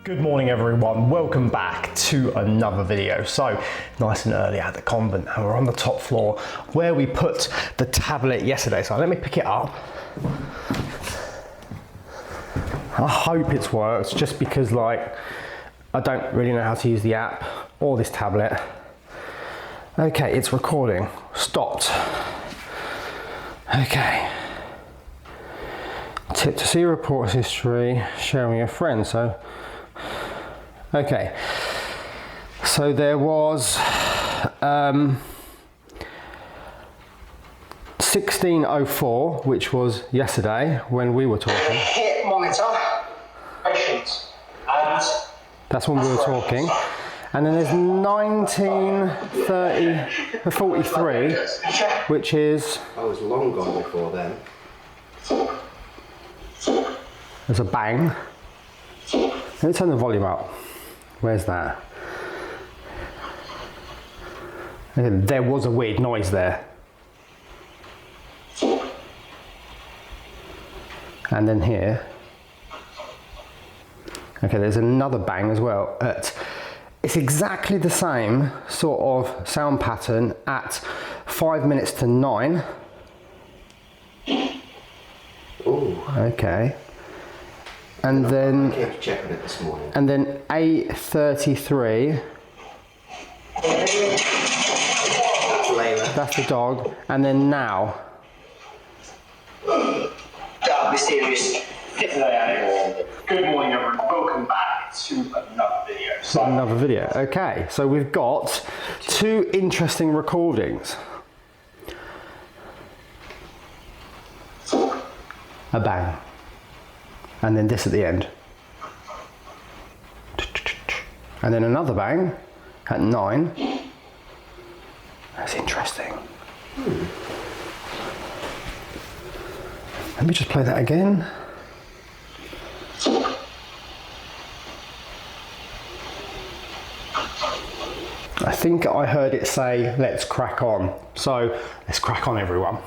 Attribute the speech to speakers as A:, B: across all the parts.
A: Good morning everyone, welcome back to another video. So nice and early at the convent and we're on the top floor where we put the tablet yesterday. So let me pick it up. I hope it's worked just because I don't really know how to use the app or this tablet. Okay, it's recording, stopped. Okay. Tip to see reports history, sharing your friends. So okay, so there was 1604, which was yesterday when we were talking.
B: Hit monitor, patient, and
A: that's when we were talking. And then there's 1943, which is...
C: I was long gone before then.
A: There's a bang. Let me turn the volume up. Where's that? Okay, there was a weird noise there. And then here. Okay, there's another bang as well. It's exactly the same sort of sound pattern at 5 minutes to 9.
C: Ooh.
A: Okay. And then
C: I came to check on it this morning.
A: And then 8:33.
C: That's Layla.
A: That's the dog. And then now.
B: dark, mysterious. Good morning, everyone. Welcome back to another video.
A: Another video. Okay, so we've got two interesting recordings. A bang. And then this at the end. And then another bang at 9. That's interesting. Let me just play that again. I think I heard it say, let's crack on. So let's crack on, everyone.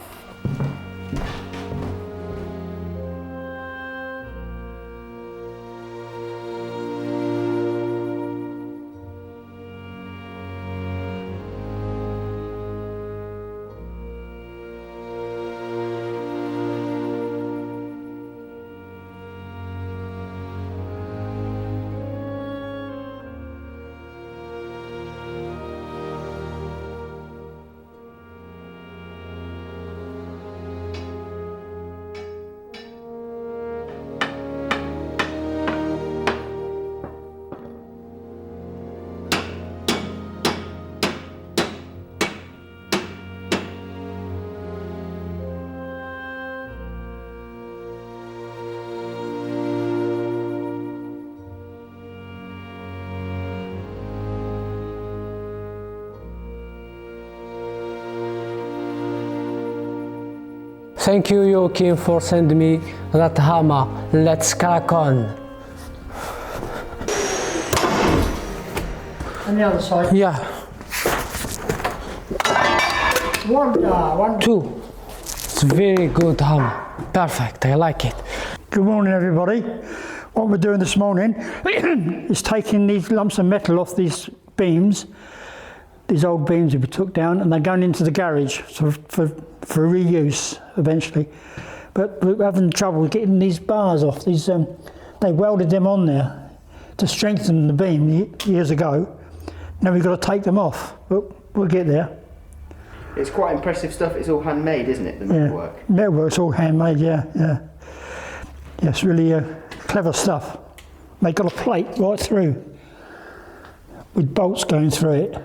D: Thank you, Joachim, for sending me that hammer. Let's crack on.
E: On the other side.
D: Yeah.
E: One.
D: Two. It's very good hammer. Perfect. I like it.
E: Good morning, everybody. What we're doing this morning is taking these lumps of metal off these beams, these old beams that we took down, and they're going into the garage for reuse eventually. But we're having trouble getting these bars off. These they welded them on there to strengthen the beam years ago. Now we've got to take them off, but we'll get there.
C: It's quite impressive stuff. It's all handmade, isn't it? The metalwork.
E: Metalwork's all handmade, yeah. Yeah, it's really clever stuff. They got a plate right through with bolts going through it.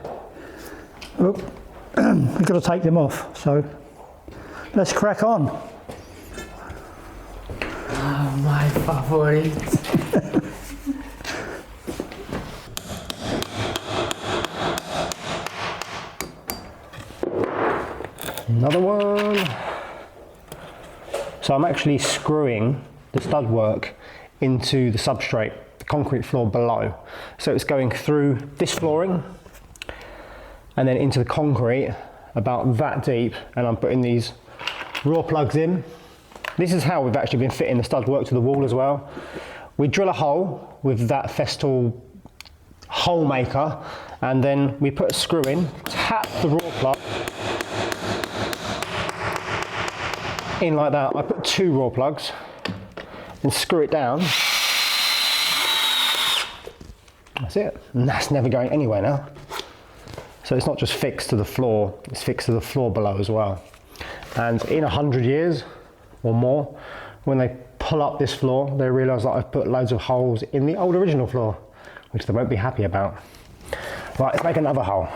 E: We've got to take them off, so let's crack on.
D: Oh, my favorite.
A: Another one. So I'm actually screwing the stud work into the substrate, the concrete floor below. So it's going through this flooring and then into the concrete about that deep, and I'm putting these raw plugs in. This is how we've actually been fitting the stud work to the wall as well. we drill a hole with that Festool hole maker, and then we put a screw in, tap the raw plug in like that. I put 2 raw plugs and screw it down. That's it. And that's never going anywhere now. So it's not just fixed to the floor, it's fixed to the floor below as well. And in 100 years or more, when they pull up this floor, they realise that I've put loads of holes in the old original floor, which they won't be happy about. Right, let's make another hole.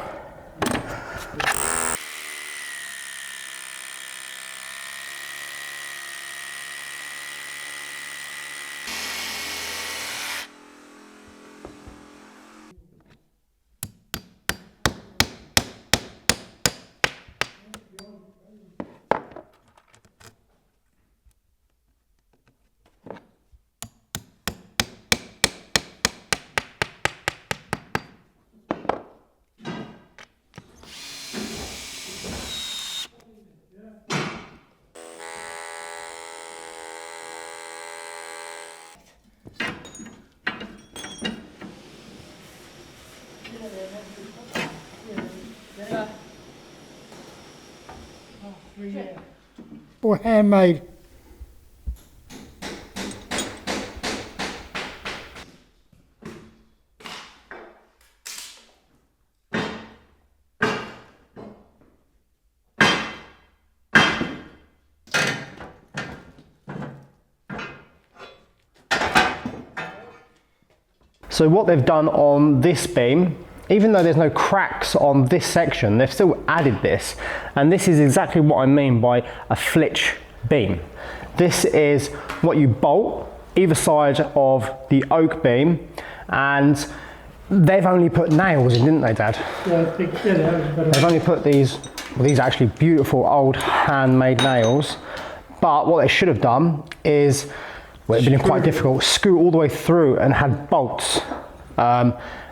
E: Or handmade.
A: So what they've done on this beam, even though there's no cracks on this section, they've still added this. And this is exactly what I mean by a flitch beam. This is what you bolt either side of the oak beam, and they've only put nails in, didn't they, Dad?
E: Yeah, I think, yeah, that was better.
A: They've only put these, well, these are actually beautiful old handmade nails. But what they should have done is, well, it'd been quite difficult, screw all the way through and had bolts,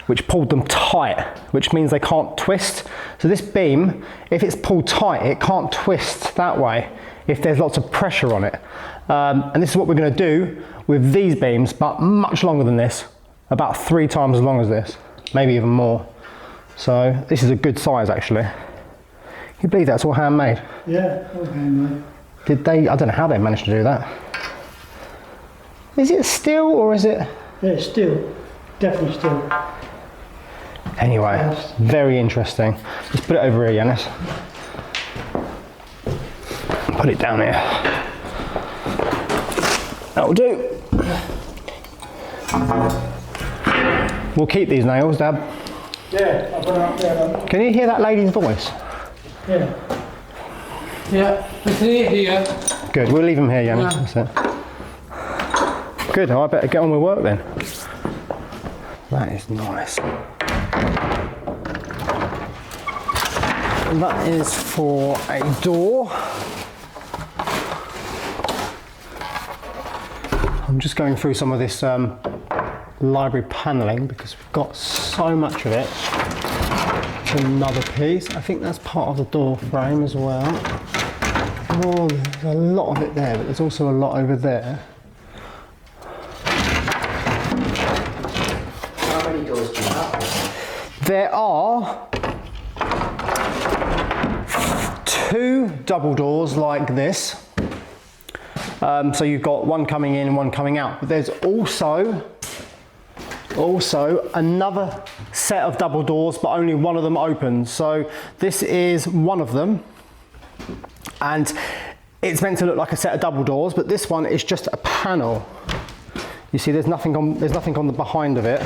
A: which pulled them tight, which means they can't twist. So this beam, if it's pulled tight, it can't twist that way if there's lots of pressure on it. And this is what we're going to do with these beams, but much longer than this, about 3 times as long as this, maybe even more. So this is a good size actually. Can you believe that's all handmade?
E: Yeah, all handmade.
A: Did they, I don't know how they managed to do that. Is it steel or is it?
E: Yeah, still, definitely still.
A: Anyway, very interesting. Let's put it over here, Yanis. Put it down here. That'll do. We'll keep these nails, Dad.
E: Yeah, I'll put it up there.
A: Can you hear that lady's voice?
E: Yeah.
D: Yeah, it's here.
A: Good, we'll leave them here, Yanis. That's it. Good, I better get on with work then. That is nice. And that is for a door. I'm just going through some of this library panelling because we've got so much of it. It's another piece. I think that's part of the door frame as well. Oh, there's a lot of it there, but there's also a lot over there.
C: How many doors do you have?
A: There are 2 double doors like this. So you've got one coming in and one coming out. But there's also another set of double doors, but only one of them opens. So this is one of them. And it's meant to look like a set of double doors, but this one is just a panel. You see there's nothing on the behind of it.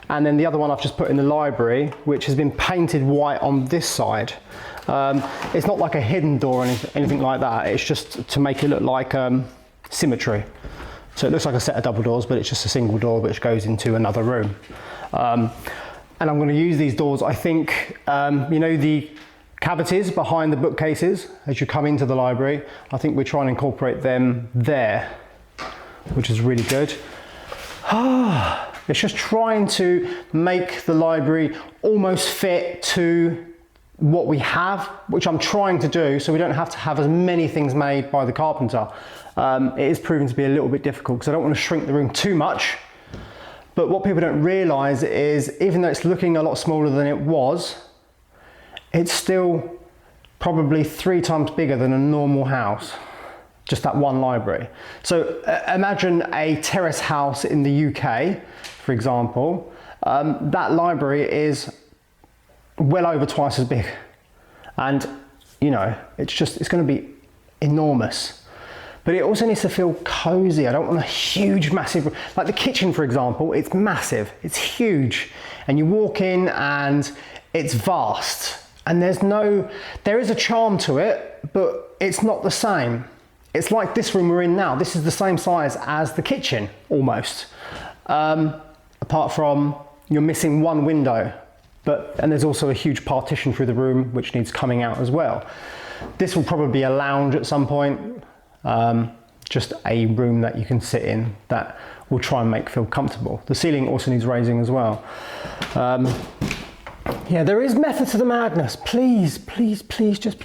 A: And then the other one I've just put in the library, which has been painted white on this side. It's not like a hidden door or anything like that. It's just to make it look like symmetry. So it looks like a set of double doors, but it's just a single door which goes into another room. And I'm going to use these doors, I think, you know, the cavities behind the bookcases as you come into the library. I think we're trying to incorporate them there, which is really good. It's just trying to make the library almost fit to what we have, which I'm trying to do, so we don't have to have as many things made by the carpenter. It is proving to be a little bit difficult because I don't want to shrink the room too much. But what people don't realise is, even though it's looking a lot smaller than it was, it's still probably 3 times bigger than a normal house, just that one library. So imagine a terrace house in the UK, for example. That library is well over twice as big. And, you know, it's going to be enormous. But it also needs to feel cozy. I don't want a huge, massive, like the kitchen, for example, it's massive, it's huge. And you walk in and it's vast. And there is a charm to it, but it's not the same. It's like this room we're in now. This is the same size as the kitchen, almost. Apart from you're missing one window, and there's also a huge partition through the room which needs coming out as well. This will probably be a lounge at some point. Just a room that you can sit in that we'll try and make feel comfortable. The ceiling also needs raising as well. Yeah, there is method to the madness. Please, please, please just,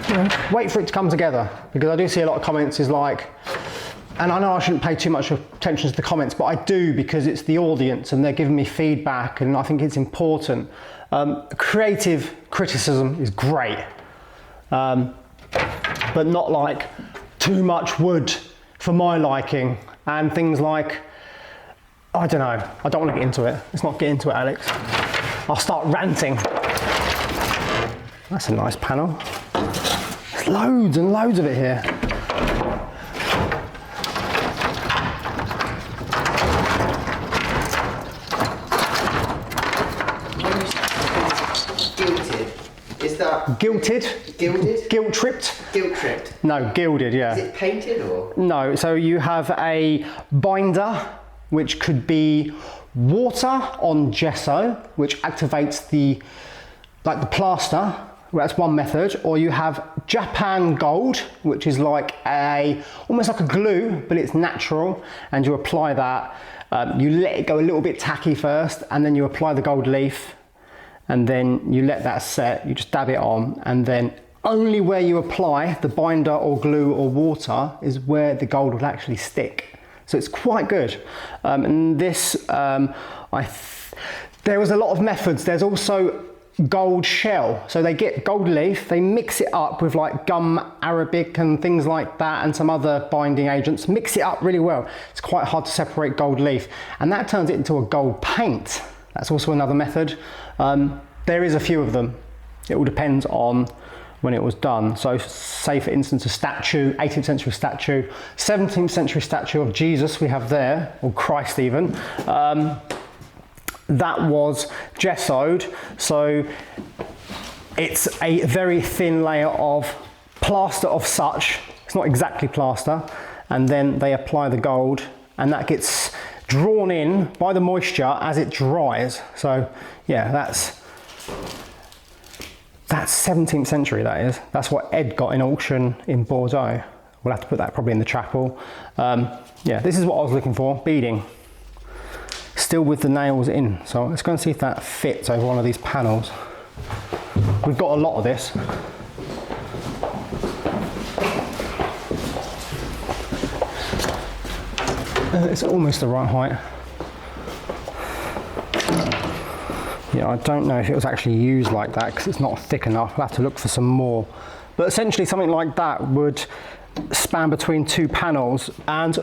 A: you know, wait for it to come together, because I do see a lot of comments is like, and I know I shouldn't pay too much attention to the comments, but I do, because it's the audience and they're giving me feedback and I think it's important. Creative criticism is great, but not like too much wood for my liking and things like, I don't know, I don't want to get into it. Let's not get into it, Alex. I'll start ranting. That's a nice panel. There's loads and loads of it here.
C: Gilded. Is that
A: Gilded?
C: gilded?
A: Guilt-tripped?
C: Guilt-tripped.
A: No, gilded, yeah.
C: Is it painted or?
A: No, so you have a binder, which could be water on gesso, which activates the plaster. That's one method. Or you have Japan gold, which is like almost like a glue, but it's natural, and you apply that. You let it go a little bit tacky first, and then you apply the gold leaf, and then you let that set. You just dab it on, and then only where you apply the binder or glue or water is where the gold will actually stick. So it's quite good. And this, there was a lot of methods. There's also gold shell. So they get gold leaf, they mix it up with like gum arabic and things like that, and some other binding agents, mix it up really well. It's quite hard to separate gold leaf, and that turns it into a gold paint. That's also another method. There is a few of them. It all depends on when it was done. So say for instance a statue, 18th century statue, 17th century statue of Jesus we have there, or Christ even, that was gessoed. So it's a very thin layer of plaster of such, it's not exactly plaster, and then they apply the gold, and that gets drawn in by the moisture as it dries. So yeah, that's 17th century, that is. That's what Ed got in auction in Bordeaux. We'll have to put that probably in the chapel. Yeah, this is what I was looking for, beading. Still with the nails in. So let's go and see if that fits over one of these panels. We've got a lot of this. It's almost the right height. Yeah, I don't know if it was actually used like that because it's not thick enough. I'll have to look for some more. But essentially something like that would span between 2 panels, and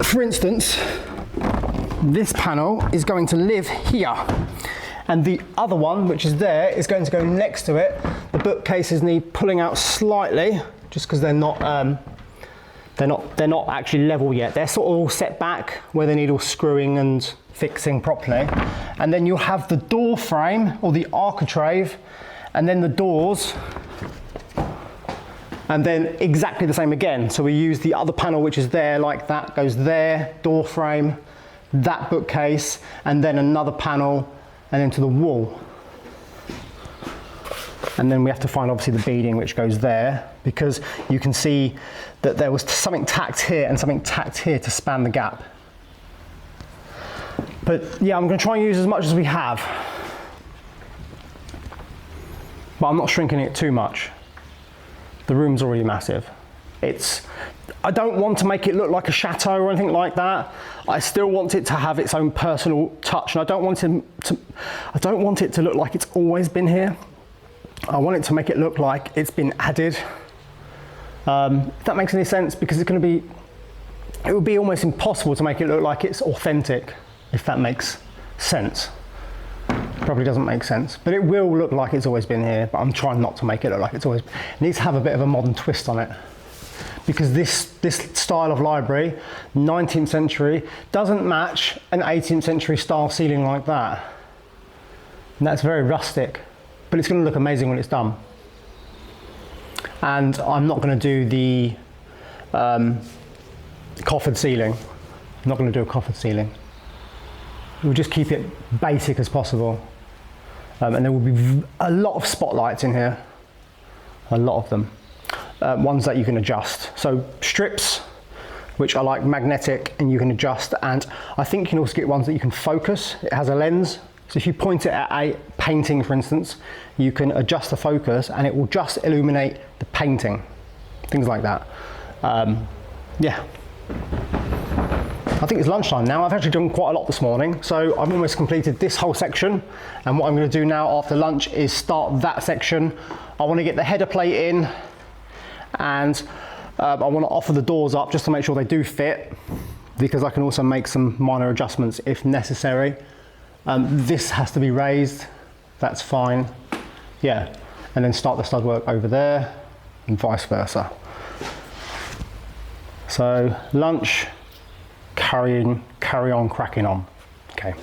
A: for instance, this panel is going to live here, and the other one, which is there, is going to go next to it. The bookcases need pulling out slightly, just because they're not actually level yet. They're sort of all set back where they need all screwing and fixing properly. And then you'll have the door frame or the architrave, and then the doors, and then exactly the same again. So we use the other panel which is there, like that goes there, door frame, that bookcase, and then another panel, and then to the wall. And then we have to find obviously the beading which goes there, because you can see that there was something tacked here and something tacked here to span the gap. But yeah, I'm going to try and use as much as we have. but I'm not shrinking it too much. The room's already massive. I don't want to make it look like a chateau or anything like that. I still want it to have its own personal touch, and I don't want it to look like it's always been here. I want it to make it look like it's been added. If that makes any sense, because it would be almost impossible to make it look like it's authentic, if that makes sense. Probably doesn't make sense, but it will look like it's always been here, but I'm trying not to make it look like it's always, it needs to have a bit of a modern twist on it. Because this style of library, 19th century, doesn't match an 18th century style ceiling like that. And that's very rustic, but it's going to look amazing when it's done. And I'm not going to do the coffered ceiling. I'm not going to do a coffered ceiling. We'll just keep it basic as possible. And there will be a lot of spotlights in here, a lot of them. Ones that you can adjust. So strips, which are like magnetic and you can adjust, and I think you can also get ones that you can focus. It has a lens, so if you point it at a painting, for instance, you can adjust the focus and it will just illuminate the painting, things like that. Yeah. I think it's lunchtime now. I've actually done quite a lot this morning, so I've almost completed this whole section, and what I'm going to do now after lunch is start that section. I want to get the header plate in, and I want to offer the doors up just to make sure they do fit, because I can also make some minor adjustments if necessary. This has to be raised, that's fine. Yeah, and then start the stud work over there and vice versa. So lunch, carry on cracking on. Okay.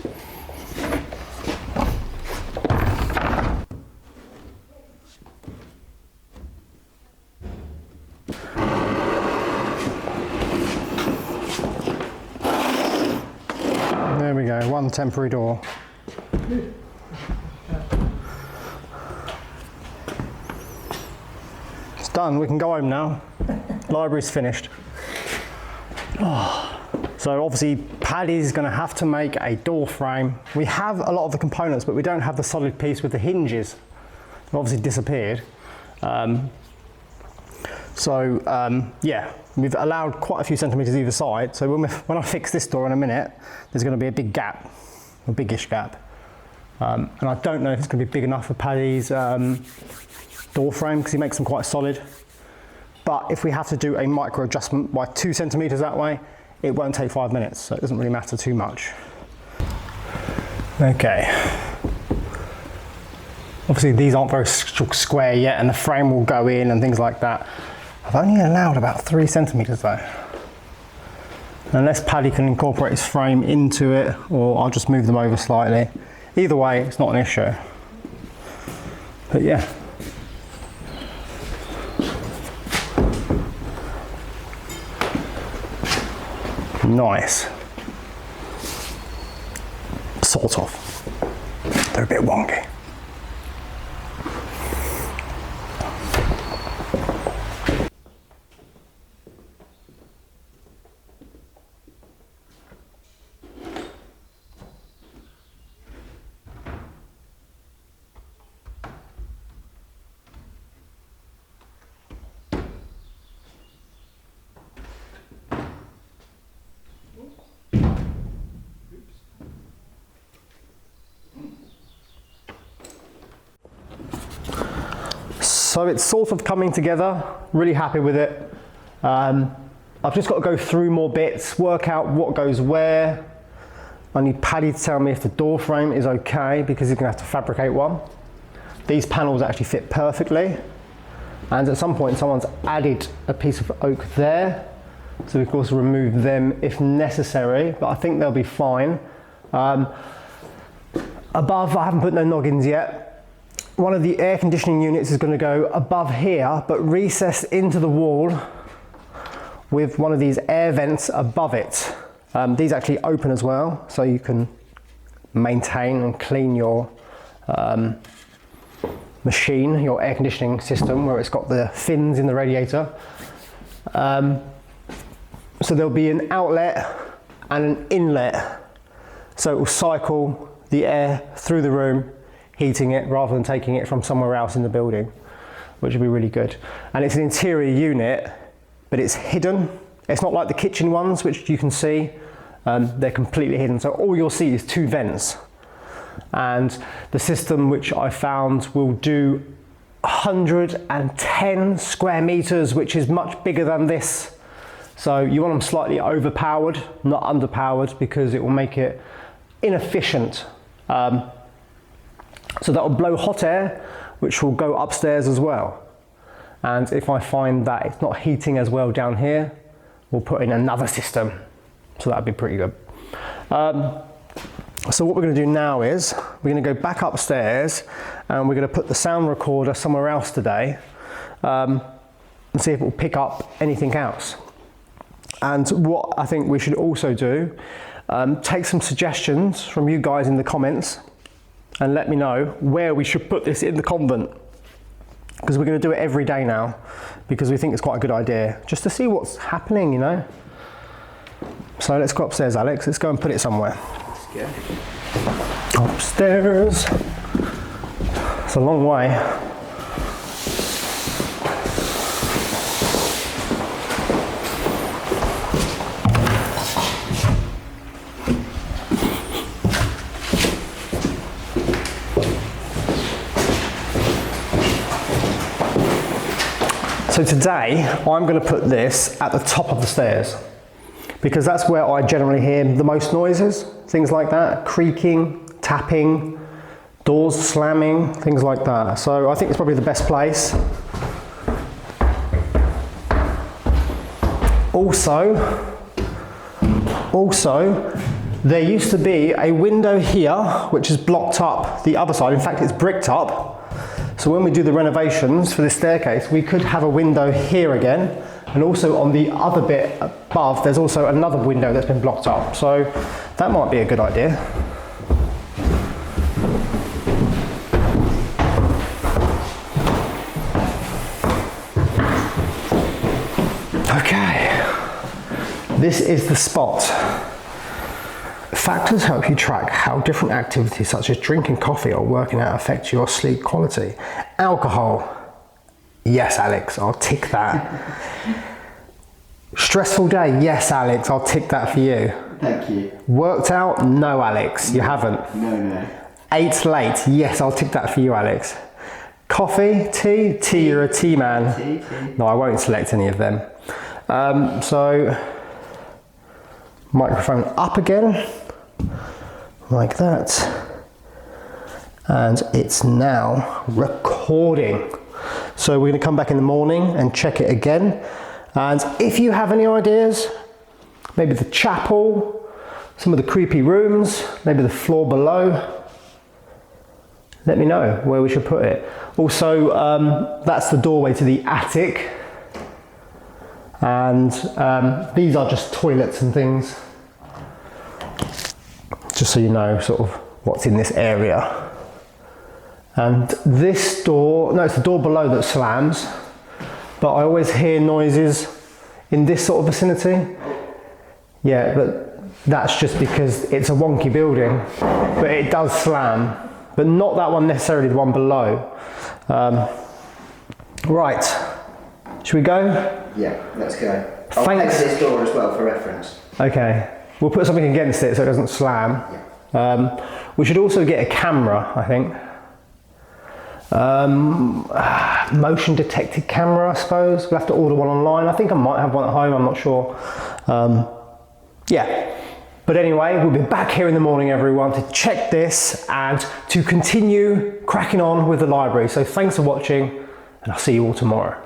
A: There we go, one temporary door. It's done, we can go home now. Library's finished. Oh. So obviously Paddy's going to have to make a door frame. We have a lot of the components, but we don't have the solid piece with the hinges. They've obviously disappeared. Yeah, we've allowed quite a few centimetres either side. So when I fix this door in a minute, there's going to be a big gap, a biggish gap. And I don't know if it's going to be big enough for Paddy's door frame, because he makes them quite solid. But if we have to do a micro adjustment by 2 centimetres that way, it won't take 5 minutes, so it doesn't really matter too much. Okay. Obviously these aren't very square yet, and the frame will go in and things like that. I've only allowed about 3 centimetres though. Unless Paddy can incorporate his frame into it, or I'll just move them over slightly. Either way, it's not an issue. But yeah. Nice. Sort of. They're a bit wonky. So it's sort of coming together, really happy with it. I've just got to go through more bits, work out what goes where. I need Paddy to tell me if the door frame is okay, because he's going to have to fabricate one. These panels actually fit perfectly. And at some point someone's added a piece of oak there. So we can also remove them if necessary, but I think they'll be fine. Above, I haven't put no noggins yet. One of the air conditioning units is going to go above here, but recessed into the wall with one of these air vents above it. These actually open as well, so you can maintain and clean your machine, your air conditioning system, where it's got the fins in the radiator. So there'll be an outlet and an inlet, so it will cycle the air through the room, heating it rather than taking it from somewhere else in the building, which would be really good. And it's an interior unit, but it's hidden. It's not like the kitchen ones, which you can see. They're completely hidden. So all you'll see is 2 vents. And the system which I found will do 110 square meters, which is much bigger than this. So you want them slightly overpowered, not underpowered, because it will make it inefficient. So that will blow hot air, which will go upstairs as well. And if I find that it's not heating as well down here, we'll put in another system. So that'd be pretty good. So what we're going to do now is we're going to go back upstairs and we're going to put the sound recorder somewhere else today and see if it will pick up anything else. And what I think we should also do, take some suggestions from you guys in the comments and let me know where we should put this in the convent, because we're going to do it every day now because we think it's quite a good idea just to see what's happening, you know. So let's go upstairs, Alex. Let's go and put it somewhere.
C: Yeah.
A: Upstairs. It's a long way. So today I'm going to put this at the top of the stairs, because that's where I generally hear the most noises, things like that, creaking, tapping, doors slamming, things like that. So I think it's probably the best place. Also, there used to be a window here which is blocked up the other side. In fact, it's bricked up. So when we do the renovations for this staircase, we could have a window here again. And also on the other bit above, there's also another window that's been blocked up. So that might be a good idea. Okay, this is the spot. Factors help you track how different activities such as drinking coffee or working out affect your sleep quality. Alcohol. Yes, Alex, I'll tick that. Stressful day. Yes, Alex, I'll tick that for you.
C: Thank you.
A: Worked out? No, Alex, you haven't.
C: No.
A: Ate late. Yes, I'll tick that for you, Alex. Coffee? Tea? Tea, you're a tea man.
C: Tea.
A: No, I won't select any of them. So, microphone up again, like that. And it's now recording. So we're going to come back in the morning and check it again. And if you have any ideas, maybe the chapel, some of the creepy rooms, maybe the floor below, let me know where we should put it. Also, that's the doorway to the attic. And these are just toilets and things. Just so you know sort of what's in this area. And this door, no, it's the door below that slams, but I always hear noises in this sort of vicinity. Yeah, but that's just because it's a wonky building, but it does slam, but not that one necessarily, the one below. Right, should we go?
C: Yeah, let's go. I'll
A: Thanks.
C: paper this door as well for reference.
A: Okay, we'll put something against it so it doesn't slam.
C: Yeah.
A: We should also get a camera, I think. Motion detected camera, I suppose. We'll have to order one online. I think I might have one at home, I'm not sure. Yeah, but anyway, we'll be back here in the morning, everyone, to check this and to continue cracking on with the library. So thanks for watching, and I'll see you all tomorrow.